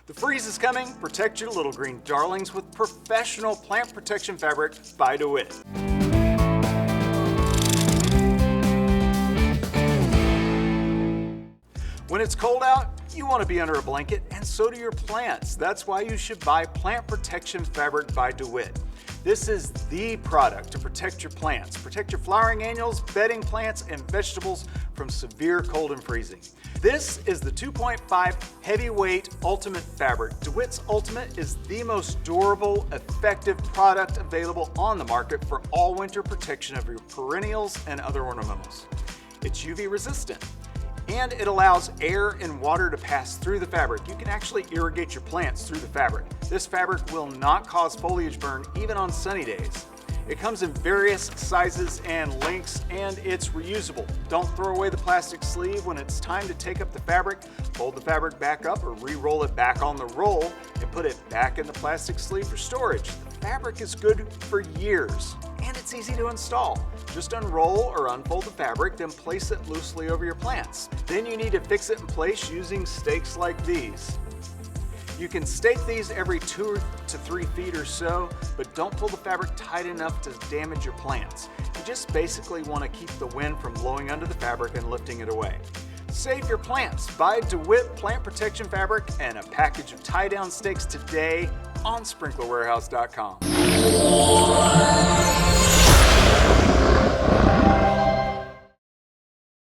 The freeze is coming. Protect your little green darlings with professional plant protection fabric by Dewitt. When it's cold out, you want to be under a blanket, and so do your plants. That's why you should buy plant protection fabric by Dewitt. This is the product to protect your plants. Protect your flowering annuals, bedding plants, and vegetables from severe cold and freezing. This is the 2.5 heavyweight ultimate fabric. DeWitt's Ultimate is the most durable, effective product available on the market for all winter protection of your perennials and other ornamentals. It's UV resistant, and it allows air and water to pass through the fabric. You can actually irrigate your plants through the fabric. This fabric will not cause foliage burn even on sunny days. It comes in various sizes and lengths, and it's reusable. Don't throw away the plastic sleeve. When it's time to take up the fabric, fold the fabric back up or re-roll it back on the roll and put it back in the plastic sleeve for storage. The fabric is good for years, and it's easy to install. Just unroll or unfold the fabric, then place it loosely over your plants. Then you need to fix it in place using stakes like these. You can stake these every 2 to 3 feet or so, but don't pull the fabric tight enough to damage your plants. You just basically want to keep the wind from blowing under the fabric and lifting it away. Save your plants. Buy DeWitt plant protection fabric and a package of tie-down stakes today on sprinklerwarehouse.com.